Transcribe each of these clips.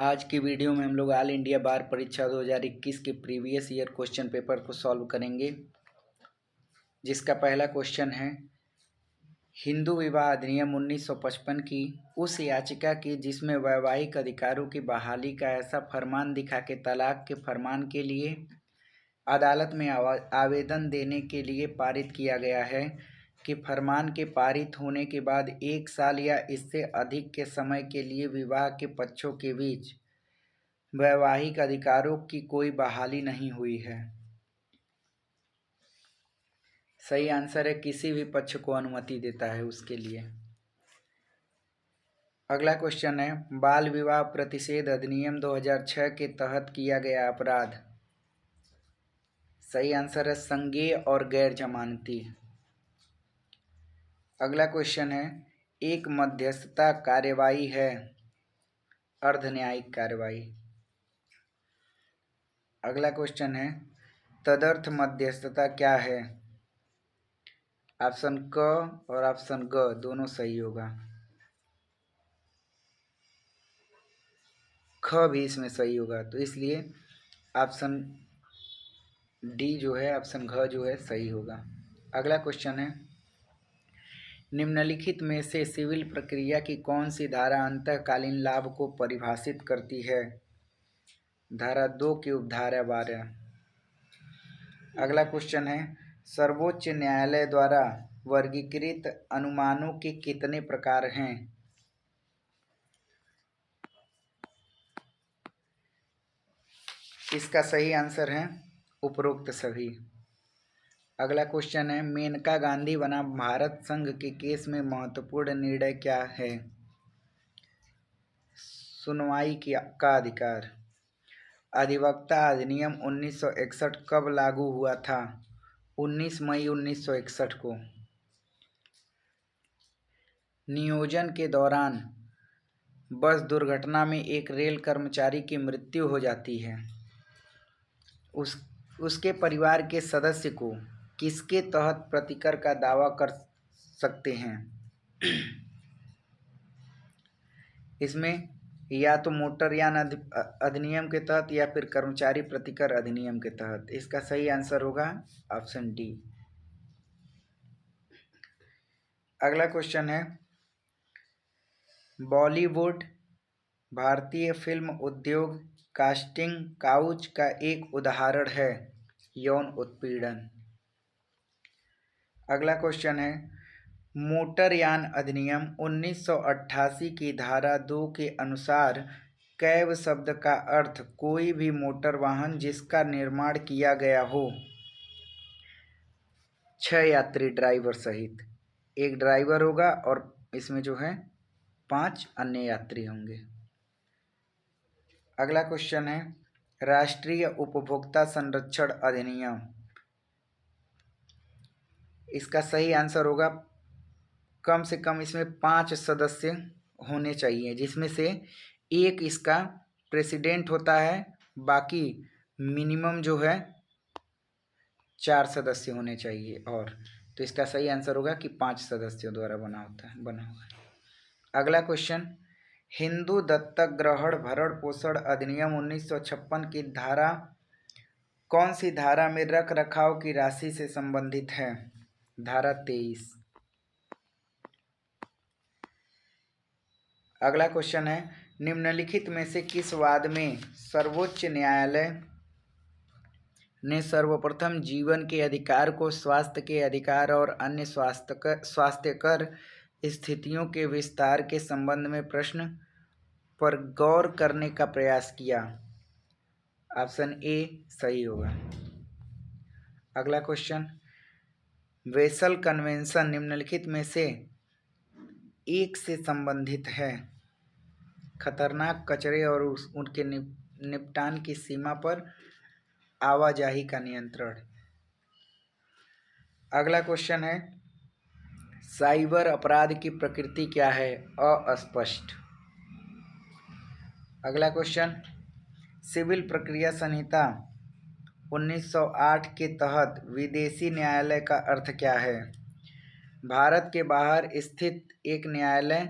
आज की वीडियो में हम लोग ऑल इंडिया बार परीक्षा 2021 के प्रीवियस ईयर क्वेश्चन पेपर को सॉल्व करेंगे, जिसका पहला क्वेश्चन है हिंदू विवाह अधिनियम 1955 की उस याचिका की जिसमें वैवाहिक अधिकारों की बहाली का ऐसा फरमान दिखा के तलाक के फरमान के लिए अदालत में आवेदन देने के लिए पारित किया गया है कि फरमान के पारित होने के बाद 1 साल या इससे अधिक के समय के लिए विवाह के पक्षों के बीच वैवाहिक अधिकारों की कोई बहाली नहीं हुई है। सही आंसर है किसी भी पक्ष को अनुमति देता है उसके लिए। अगला क्वेश्चन है बाल विवाह प्रतिषेध अधिनियम 2006 के तहत किया गया अपराध। सही आंसर है संज्ञेय और गैर जमानती। अगला क्वेश्चन है एक मध्यस्थता कार्यवाही है अर्ध न्यायिक कार्यवाही। अगला क्वेश्चन है तदर्थ मध्यस्थता क्या है। ऑप्शन क और ऑप्शन ग दोनों सही होगा। ख भी इसमें सही होगा, तो इसलिए ऑप्शन डी जो है, ऑप्शन घ जो है सही होगा। अगला क्वेश्चन है निम्नलिखित में से सिविल प्रक्रिया की कौन सी धारा अंतःकालीन लाभ को परिभाषित करती है। धारा 2 की उपधारा 12। अगला क्वेश्चन है सर्वोच्च न्यायालय द्वारा वर्गीकृत अनुमानों के कितने प्रकार हैं। इसका सही आंसर है उपरोक्त सभी। अगला क्वेश्चन है मेनका गांधी बनाम भारत संघ के केस में महत्वपूर्ण निर्णय क्या है। सुनवाई का अधिकार। अधिवक्ता अधिनियम 1961 कब लागू हुआ था। 19 मई 1961 को। नियोजन के दौरान बस दुर्घटना में एक रेल कर्मचारी की मृत्यु हो जाती है, उसके परिवार के सदस्य को किसके तहत प्रतिकर का दावा कर सकते हैं। इसमें या तो मोटरयान अधिनियम के तहत या फिर कर्मचारी प्रतिकर अधिनियम के तहत। इसका सही आंसर होगा ऑप्शन डी। अगला क्वेश्चन है बॉलीवुड भारतीय फिल्म उद्योग कास्टिंग काउच का एक उदाहरण है यौन उत्पीड़न। अगला क्वेश्चन है मोटरयान अधिनियम 1988 की धारा 2 के अनुसार कैब शब्द का अर्थ कोई भी मोटर वाहन जिसका निर्माण किया गया हो 6 यात्री ड्राइवर सहित। एक ड्राइवर होगा और इसमें जो है 5 अन्य यात्री होंगे। अगला क्वेश्चन है राष्ट्रीय उपभोक्ता संरक्षण अधिनियम। इसका सही आंसर होगा कम से कम इसमें 5 सदस्य होने चाहिए, जिसमें से एक इसका प्रेसिडेंट होता है, बाकी मिनिमम जो है 4 सदस्य होने चाहिए। और तो इसका सही आंसर होगा कि 5 सदस्यों द्वारा बना होगा। अगला क्वेश्चन हिंदू दत्तक ग्रहण भरण पोषण अधिनियम 1956 की धारा कौन सी धारा में रख रखाव की राशि से संबंधित है। धारा 23। अगला क्वेश्चन है निम्नलिखित में से किस वाद में सर्वोच्च न्यायालय ने सर्वप्रथम जीवन के अधिकार को स्वास्थ्य के अधिकार और अन्य स्वास्थ्यकर स्थितियों के विस्तार के संबंध में प्रश्न पर गौर करने का प्रयास किया। ऑप्शन ए सही होगा। अगला क्वेश्चन वेसल कन्वेंशन निम्नलिखित में से एक से संबंधित है। खतरनाक कचरे और उनके निपटान की सीमा पर आवाजाही का नियंत्रण। अगला क्वेश्चन है साइबर अपराध की प्रकृति क्या है। अस्पष्ट। अगला क्वेश्चन सिविल प्रक्रिया संहिता 1908 के तहत विदेशी न्यायालय का अर्थ क्या है। भारत के बाहर स्थित एक न्यायालय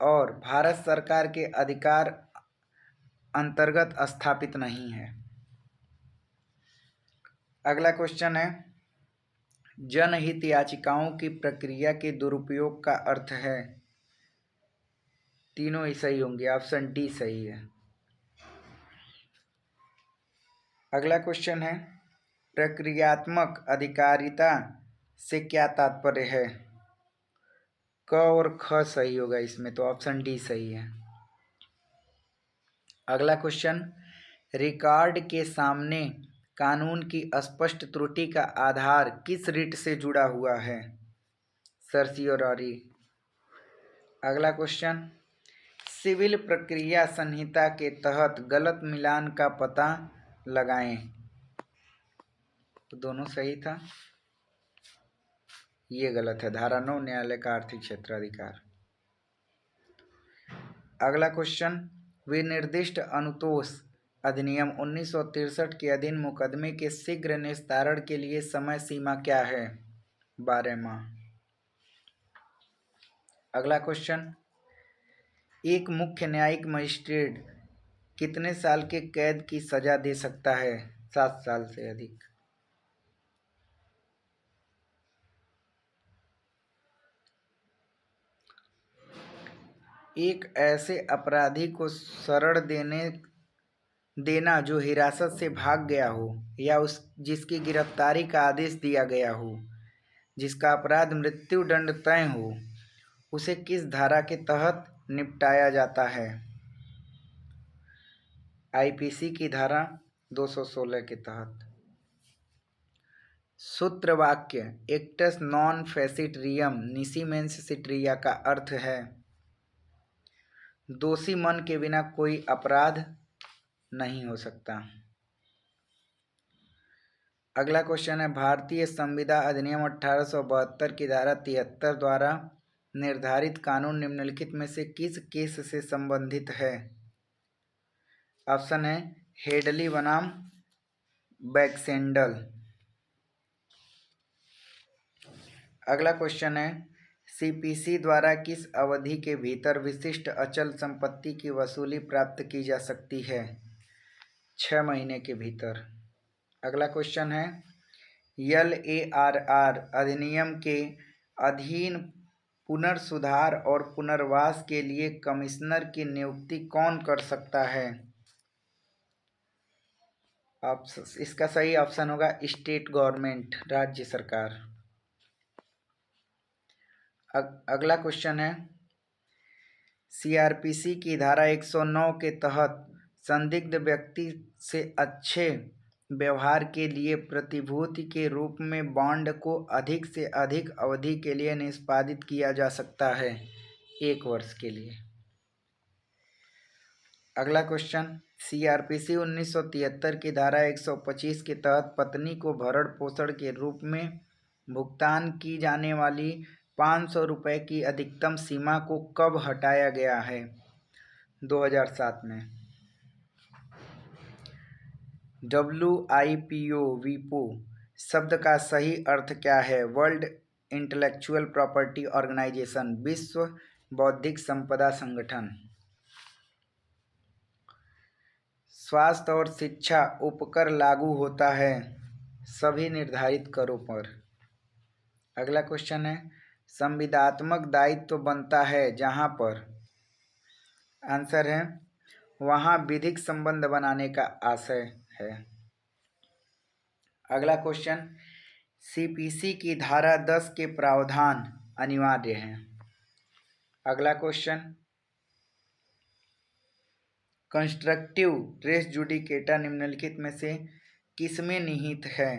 और भारत सरकार के अधिकार अंतर्गत स्थापित नहीं है। अगला क्वेश्चन है, जनहित याचिकाओं की प्रक्रिया के दुरुपयोग का अर्थ है। तीनों ही सही होंगे, ऑप्शन डी सही है। अगला क्वेश्चन है, प्रक्रियात्मक अधिकारिता से क्या तात्पर्य है। क और ख सही होगा इसमें, तो ऑप्शन डी सही है। अगला क्वेश्चन, रिकॉर्ड के सामने कानून की स्पष्ट त्रुटि का आधार किस रिट से जुड़ा हुआ है। सर्सियोररी। अगला क्वेश्चन, सिविल प्रक्रिया संहिता के तहत गलत मिलान का पता लगाएं। तो दोनों सही था, ये गलत है। धारा 9 न्यायालय का आर्थिक क्षेत्राधिकार। अगला क्वेश्चन, विनिर्दिष्ट अनुतोष अधिनियम 1963 के अधीन मुकदमे के शीघ्र निस्तारण के लिए समय सीमा क्या है। 12 माह। अगला क्वेश्चन, एक मुख्य न्यायिक मजिस्ट्रेट कितने साल के कैद की सजा दे सकता है। 7 साल से अधिक। एक ऐसे अपराधी को शरण देना जो हिरासत से भाग गया हो या जिसकी गिरफ्तारी का आदेश दिया गया हो, जिसका अपराध मृत्यु दंड तय हो, उसे किस धारा के तहत निपटाया जाता है। आईपीसी की धारा 216 के तहत। सूत्रवाक्य एक्टस नॉन फेसिट रियम निसी मेंस सिट्रिया का अर्थ है, दोषी मन के बिना कोई अपराध नहीं हो सकता। अगला क्वेश्चन है, भारतीय संविदा अधिनियम 1872 की धारा 73 द्वारा निर्धारित कानून निम्नलिखित में से किस केस से संबंधित है। ऑप्शन है हेडली बनाम बैक्सेंडल। अगला क्वेश्चन है, सीपीसी द्वारा किस अवधि के भीतर विशिष्ट अचल संपत्ति की वसूली प्राप्त की जा सकती है। 6 महीने के भीतर। अगला क्वेश्चन है, LARR अधिनियम के अधीन पुनर्सुधार और पुनर्वास के लिए कमिश्नर की नियुक्ति कौन कर सकता है। इसका सही ऑप्शन होगा स्टेट गवर्नमेंट, राज्य सरकार। अगला क्वेश्चन है, सीआरपीसी की धारा 109 के तहत संदिग्ध व्यक्ति से अच्छे व्यवहार के लिए प्रतिभूति के रूप में बॉन्ड को अधिक से अधिक अवधि के लिए निष्पादित किया जा सकता है, 1 वर्ष के लिए। अगला क्वेश्चन, सीआरपीसी 1973 की धारा 125 के तहत पत्नी को भरण पोषण के रूप में भुगतान की जाने वाली 500 रुपये की अधिकतम सीमा को कब हटाया गया है। 2007 में। WIPO शब्द का सही अर्थ क्या है। वर्ल्ड इंटेलेक्चुअल प्रॉपर्टी ऑर्गेनाइजेशन, विश्व बौद्धिक संपदा संगठन। स्वास्थ्य और शिक्षा उपकर लागू होता है सभी निर्धारित करों पर। अगला क्वेश्चन है, संविदात्मक दायित्व तो बनता है जहां पर। आंसर है वहां विधिक संबंध बनाने का आशय है। अगला क्वेश्चन, सीपीसी की धारा 10 के प्रावधान अनिवार्य हैं। अगला क्वेश्चन, कंस्ट्रक्टिव रेस जुडिकेटा निम्नलिखित में से किसमें निहित है।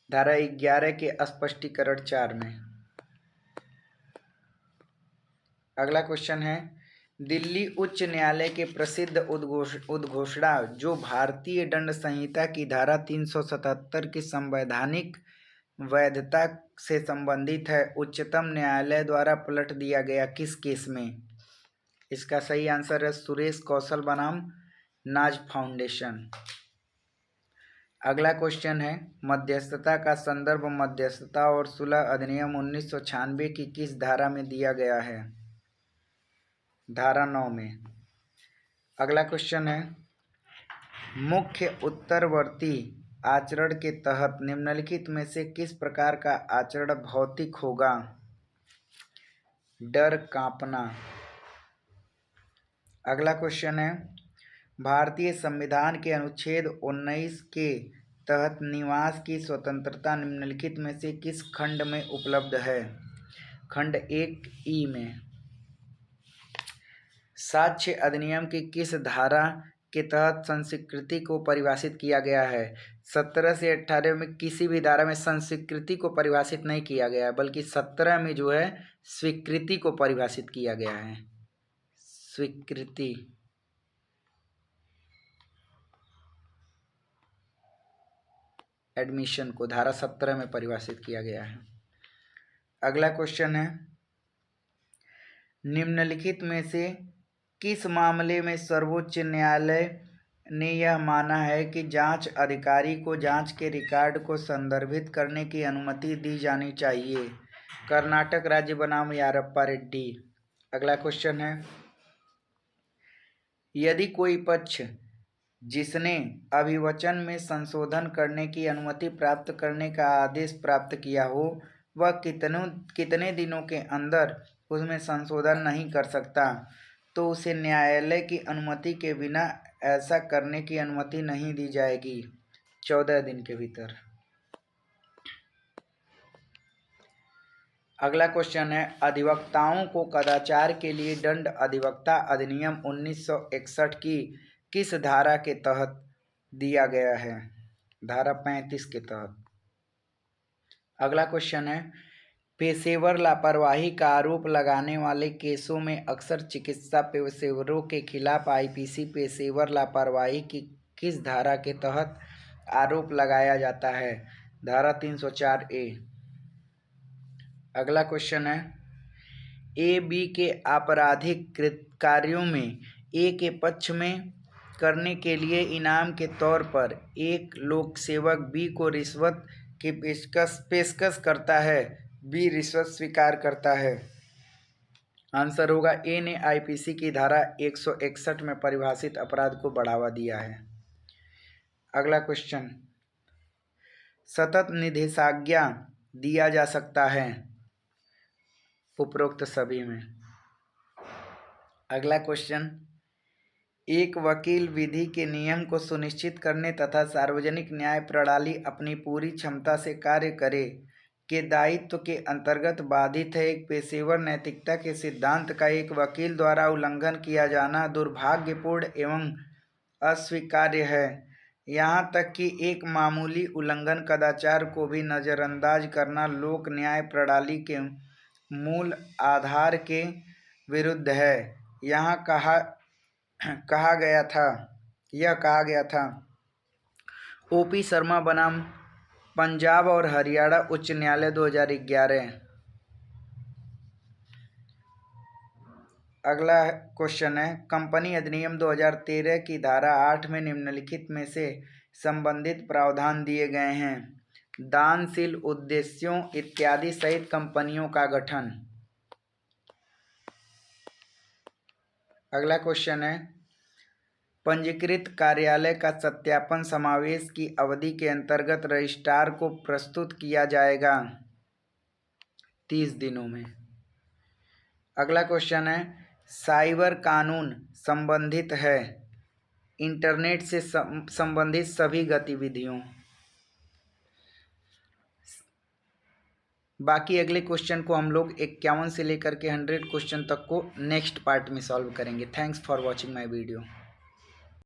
धारा 11 के स्पष्टीकरण 4 में। अगला क्वेश्चन है, दिल्ली उच्च न्यायालय के प्रसिद्ध उद्घोषणा जो भारतीय दंड संहिता की धारा 377 की संवैधानिक वैधता से संबंधित है, उच्चतम न्यायालय द्वारा पलट दिया गया किस केस में। इसका सही आंसर है सुरेश कौशल बनाम नाज फाउंडेशन। अगला क्वेश्चन है, मध्यस्थता का संदर्भ मध्यस्थता और सुलह अधिनियम 1996 की किस धारा में दिया गया है। धारा 9 में। अगला क्वेश्चन है, मुख्य उत्तरवर्ती आचरण के तहत निम्नलिखित में से किस प्रकार का आचरण भौतिक होगा? डर, कांपना। अगला क्वेश्चन है, भारतीय संविधान के अनुच्छेद 19 के तहत निवास की स्वतंत्रता निम्नलिखित में से किस खंड में उपलब्ध है? खंड 1 ई में। साक्ष्य अधिनियम की किस धारा के तहत संस्कृति को परिभाषित किया गया है? 17 से 18 में किसी भी धारा में संस्कृति को परिभाषित नहीं किया गया है, बल्कि 17 में जो है स्वीकृति को परिभाषित किया गया है। स्वीकृति। एडमिशन को धारा 17 में परिभाषित किया गया है। अगला क्वेश्चन है, निम्नलिखित में से किस मामले में सर्वोच्च न्यायालय ने यह माना है कि जांच अधिकारी को जांच के रिकॉर्ड को संदर्भित करने की अनुमति दी जानी चाहिए? कर्नाटक राज्य बनाम यारप्पा रेड्डी। अगला क्वेश्चन है, यदि कोई पक्ष जिसने अभिवचन में संशोधन करने की अनुमति प्राप्त करने का आदेश प्राप्त किया हो, वह कितने दिनों के अंदर उसमें संशोधन नहीं कर सकता, तो उसे न्यायालय की अनुमति के बिना ऐसा करने की अनुमति नहीं दी जाएगी। 14 दिन के भीतर। अगला क्वेश्चन है, अधिवक्ताओं को कदाचार के लिए दंड अधिवक्ता अधिनियम 1961 की किस धारा के तहत दिया गया है? धारा 35 के तहत। अगला क्वेश्चन है, पेशेवर लापरवाही का आरोप लगाने वाले केसों में अक्सर चिकित्सा पेशेवरों के खिलाफ आईपीसी पेशेवर लापरवाही की किस धारा के तहत आरोप लगाया जाता है? धारा 304 ए। अगला क्वेश्चन है, ए बी के आपराधिक कार्यों में ए के पक्ष में करने के लिए इनाम के तौर पर एक लोक सेवक बी को रिश्वत की पेशकश करता है, बी रिश्वत स्वीकार करता है। आंसर होगा ए ने आईपीसी की धारा 161 में परिभाषित अपराध को बढ़ावा दिया है। अगला क्वेश्चन, सतत निषेधाज्ञा दिया जा सकता है? उपरोक्त सभी में। अगला क्वेश्चन, एक वकील विधि के नियम को सुनिश्चित करने तथा सार्वजनिक न्याय प्रणाली अपनी पूरी क्षमता से कार्य करे के दायित्व के अंतर्गत बाधित है। एक पेशेवर नैतिकता के सिद्धांत का एक वकील द्वारा उल्लंघन किया जाना दुर्भाग्यपूर्ण एवं अस्वीकार्य है। यहाँ तक कि एक मामूली उल्लंघन कदाचार को भी नज़रअंदाज करना लोक न्याय प्रणाली के मूल आधार के विरुद्ध है। यह कहा गया था ओपी शर्मा बनाम पंजाब और हरियाणा उच्च न्यायालय 2011। अगला क्वेश्चन है, कंपनी अधिनियम 2013 की धारा 8 में निम्नलिखित में से संबंधित प्रावधान दिए गए हैं? दानशील उद्देश्यों इत्यादि सहित कंपनियों का गठन। अगला क्वेश्चन है, पंजीकृत कार्यालय का सत्यापन समावेश की अवधि के अंतर्गत रजिस्ट्रार को प्रस्तुत किया जाएगा 30 दिनों में। अगला क्वेश्चन है, साइबर कानून संबंधित है इंटरनेट से संबंधित सभी गतिविधियों। बाकी अगले क्वेश्चन को हम लोग 51 से लेकर के 100 क्वेश्चन तक को नेक्स्ट पार्ट में सॉल्व करेंगे। Thanks for watching my video.